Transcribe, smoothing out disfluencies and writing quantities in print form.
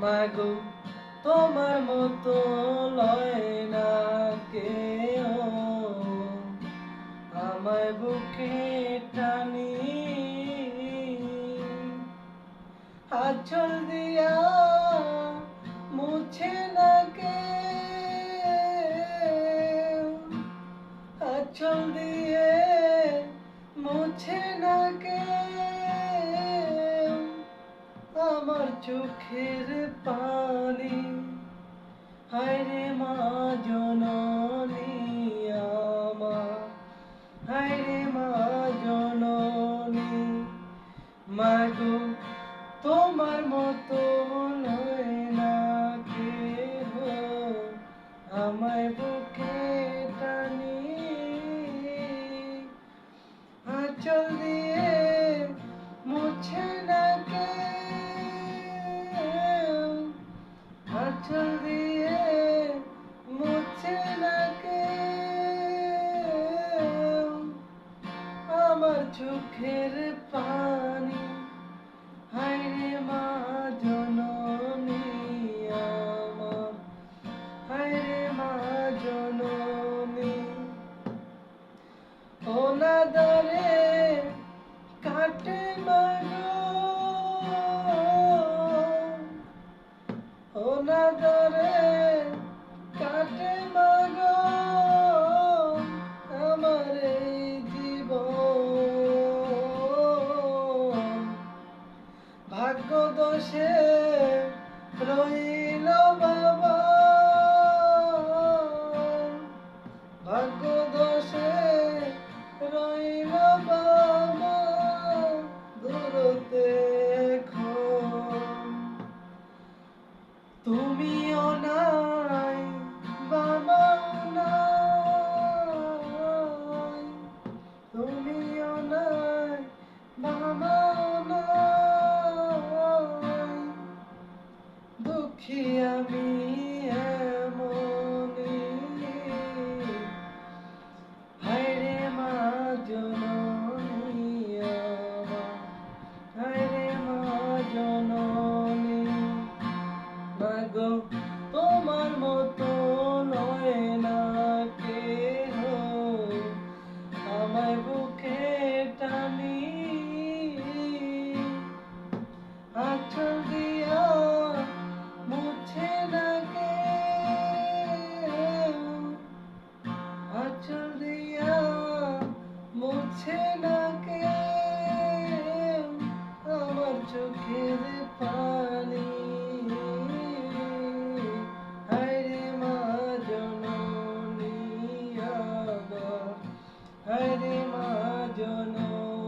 মাগো তোমার মতো লয় না কেউ, আমায় বুকে টানি আঁচল দিয়া মুছে না কেউ, আঁচল দিয়ে মুছে না কেউ আমার চোখের পানি। হায়রে মা জননী আমার, হায়রে মা জননী, মাগো তোমার মতো লয় না কেহ, আমায় বুকে টানি আঁচল দিয়ে মুছে না কেউ, আঁচল দিয়ে মুছে না কেউ আমার চোখের পানি। হায়রে মা জননী আমার, হায়রে মা জননী, অনাদরে কাটে মাগো, অনাদরে কাটে মাগো আমার এই জীবন, ভাগ্য দোষে রইল বাবা, ভাগ্য দোষে রইল বাবা দূরতে এখন, তুমিও নাই বাবাও নাই, তুমিও নাই বাবাও নাই, দুঃখী আমি এমনি। হায়রে মা জননী আমার, হায়রে মা জননী, মাগো তোমার মতো লয় না কেহ, আমায় বুকে টানি আঁচল দিয়া মুছে না কেউ, আঁচল দিয়া মুছে না কেউ আমার চোখের পানি। হায়রে মা জননী আমার, হায়রে মা জননী।